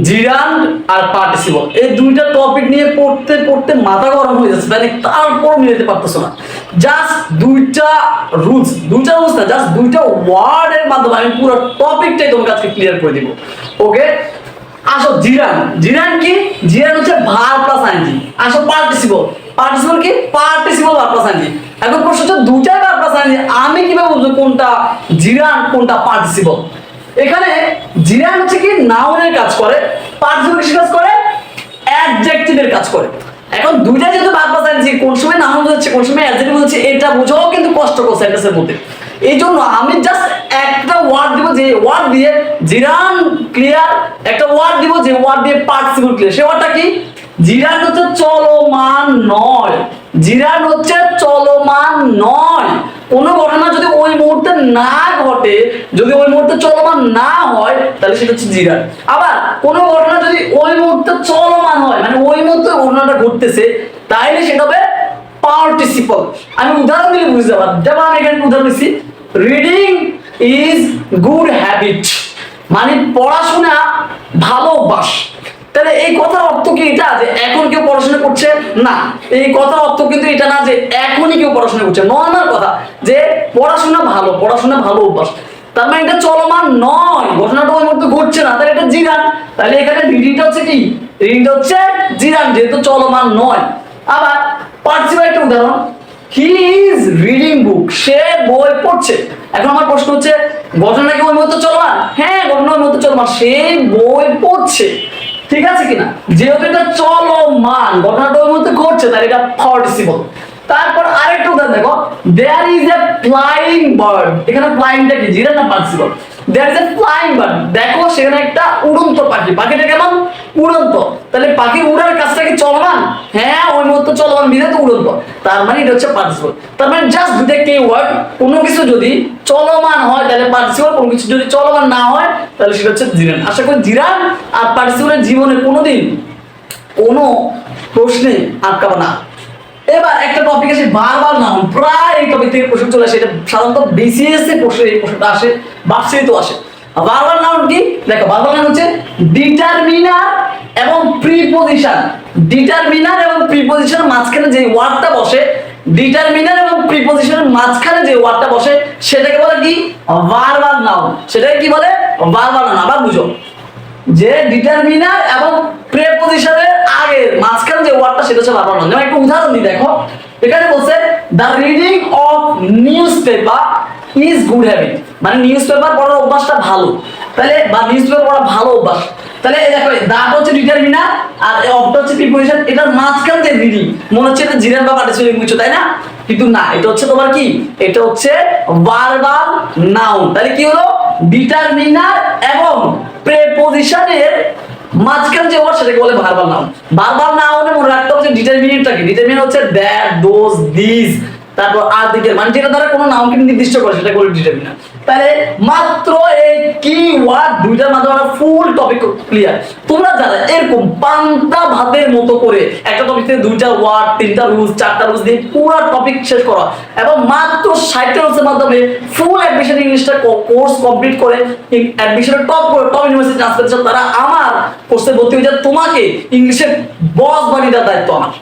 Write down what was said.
জিরান্ড আর participle, এই দুইটা topic নিয়ে পড়তে পড়তে মাথা গরম হয়ে যাচ্ছে, তাই তারপর মিলাতে পারতেছো না। জাস্ট দুইটা রুলস না, জাস্ট দুইটা ওয়ার্ডের মাধ্যমে আমি পুরো টপিকটাই তোমার কাছে ক্লিয়ার করে দিব। ওকে, আসো জিরান কি? জিরান হচ্ছে ভার্ব প্লাস আইএনজি। আসো পার্টিসিপল কি? Participle verb plus ING. এখন প্রশ্ন হচ্ছে দুইটাই ভার্ব প্লাস আইএনজি, আমি কিভাবে বুঝবো কোনটা জিরান কোনটা পার্টিসিপল? এখানে জিরান হচ্ছে কি নাউনের কাজ করে, পার্টিসিপল কিসের কাজ করে? অ্যাডজেক্টিভের কাজ করে। এখন দুইটা যেহেতু ভার্ব প্লাস আইএনজি, কোন সময় নাউন হচ্ছে কোন সময় অ্যাডজেক্টিভ হচ্ছে এটা বোঝাও কিন্তু কষ্টকর সেন্টেন্সের মধ্যে। এই জন্য আমি জাস্ট একটা ওয়ার্ড দিব, যে ওয়ার্ড দিয়ে জিরান ক্লিয়ার, একটা ওয়ার্ড দিব যে ওয়ার্ড দিয়ে পার্টিসিপল ক্লিয়ার। সে ওয়ার্ডটা কি? জিরান হচ্ছে চলমান নয়। জিরান হচ্ছে চলমান নয়। কোনো ঘটনা যদি ওই মুহূর্তে না ঘটে, যদি ওই মুহূর্তে চলমান না হয়, তাহলে সেটা হচ্ছে জিরান। আবার কোনো ঘটনা যদি ওই মুহূর্তে চলমান হয়, মানে ওই মুহূর্তে ঘটনাটা ঘটতেছে, তাইলে সেটা হবে পার্টিসিপল। আমি উদাহরণ দিলে বুঝতে পারবো। যেমন আমি এখানে উদাহরণ দিচ্ছি, রিডিং ইজ গুড হ্যাবিট, মানে পড়াশোনা ভালো অভ্যাস। তাহলে এই কথার অর্থ কি এটা যে এখন কেউ পড়াশোনা করছে? না, এই কথার অর্থ কিন্তু এটা না যে এখনই কেউ পড়াশোনা করছে। নর্মাল কথা যে পড়াশোনা ভালো অভ্যাস, তার মানে এটা চলমান নয়, ঘটনাটা ওই মুহূর্তে ঘটছে না, তাহলে এটা জিরান। তাহলে এখানে রিডিংটা হচ্ছে কি? রিডিংটা হচ্ছে জিরান, যেহেতু চলমান নয়। আবার পার্টিসিপল একটা উদাহরণ, হি ইজ রিডিং বুক, সে বই পড়ছে। এখন আমার প্রশ্ন হচ্ছে ঘটনা কি ওই মুহূর্তে চলমান? হ্যাঁ, ঘটনা ওই মুহূর্তে চলমান, সে বই পড়ছে। ঠিক আছে কিনা? যেহেতু এটা চলমান, ঘটনাটা ওই মুহূর্তে ঘটছে, তাহলে এটা পার্টিসিপল। তারপর আরেকটা উদাহরণ দেখো, there is a flying bird. এখানে ফ্লাইংটা কি জিরান না participle? There is a flying bird, দেখো সেখানে একটা উড়ন্ত পাখি। পাখিটা কেমন? উড়ন্ত। তাহলে পাখি উড়ার কাজটা কি চলমান? হ্যাঁ, ওই মুহূর্তে চলমান, বিধে তো উড়ন্ত। তার মানে এটা হচ্ছে পার্টিসিপল। তার মানে জাস্ট দুটো কিওয়ার্ড, কোনো কিছু যদি চলমান হয় তাহলে পার্টিসিপল, কোনো কিছু যদি চলমান না হয় তাহলে সেটা হচ্ছে জিরান। আশা করি জিরান আর পার্টিসিপলের জীবনে কোনোদিন কোনো প্রশ্নে আটকাবে না। এবার একটা টপিক আসে বারবার নাউন, প্রায় এই টপিক থেকে প্রশ্ন চলে আসে। এটা সাধারণত বিসিএস এ প্রশ্ন, এই প্রশ্নটা আসে, ভার্সিটিতেও আসে। বারবার নাউন কি? দেখো, বারবার নাউন হচ্ছে ডিটারমিনার এবং প্রিপজিশন। ডিটারমিনার এবং প্রিপজিশনের মাঝখানে যে ওয়ার্ডটা বসে, ডিটারমিনার এবং প্রিপজিশনের মাঝখানে যে ওয়ার্ডটা বসে সেটাকে বলে কি? বারবার নাউন। সেটাকে কি বলে? বারবার নাউন। আবার বুঝো যে ডিটারমিনার এবং প্রিপজিশনের আগে মাঝখানে যে ওয়ার্ডটা সেটা হচ্ছে বারবার নাউন। যেমন একটা উদাহরণ দিই, দেখো এখানে বলছে the reading of news paper is good habit, মানে নিউজ পেপার পড়ার অভ্যাসটা ভালো। তাহলে বা নিউজ পেপার পড়া ভালো অভ্যাস। তাহলে এই দেখো, দাটা হচ্ছে ডিটারমিনার আর অফটা হচ্ছে প্রিপজিশন। এটার মাঝখানে যে রিডিং, মনে হচ্ছে এটা জিরান বা পার্টিসিপল কিছু, তাই না? কিন্তু না, এটা হচ্ছে তোমার কি? এটা হচ্ছে ভার্বাল নাউন। তাহলে কি হলো? ডিটারমিনার এবং প্রিপজিশনের মাঝখানে যে ওয়ার্ড সেটাকে বলে ভার্বাল নাউন। ভার্বাল নাউনে মনে রাখতে হবে যে ডিটারমিনেটটা কি? ডিটারমিনেট হচ্ছে দ্যাট, দোজ, দিস, তারপর আর দিকের, মানে যেটা দ্বারা কোনো নাউনকে নির্দিষ্ট করে সেটা বলে ডিটারমিনার। তাহলে মাত্র এই কিওয়ার্ড দুইটার মাধ্যমে আমরা ফুল টপিক ক্লিয়ার। তোমরা যারা এরকম পান্তা ভাতের মতো করে একটা টপিক থেকে দুইটা ওয়ার্ড, তিনটা রুলস, চারটা রুলস দিয়ে পুরো টপিক শেষ করা এবং মাত্র 60টা রুলসের মাধ্যমে ফুল অ্যাডমিশন ইংলিশটা কোর্স কমপ্লিট করে অ্যাডমিশনের টপ ইউনিভার্সিটি ট্রান্সফার, তারা আমার কোর্সে ভর্তি হয়ে যায়। তোমাকে ইংলিশের বস বানিয়ে দেওয়ার দায়িত্ব আমার।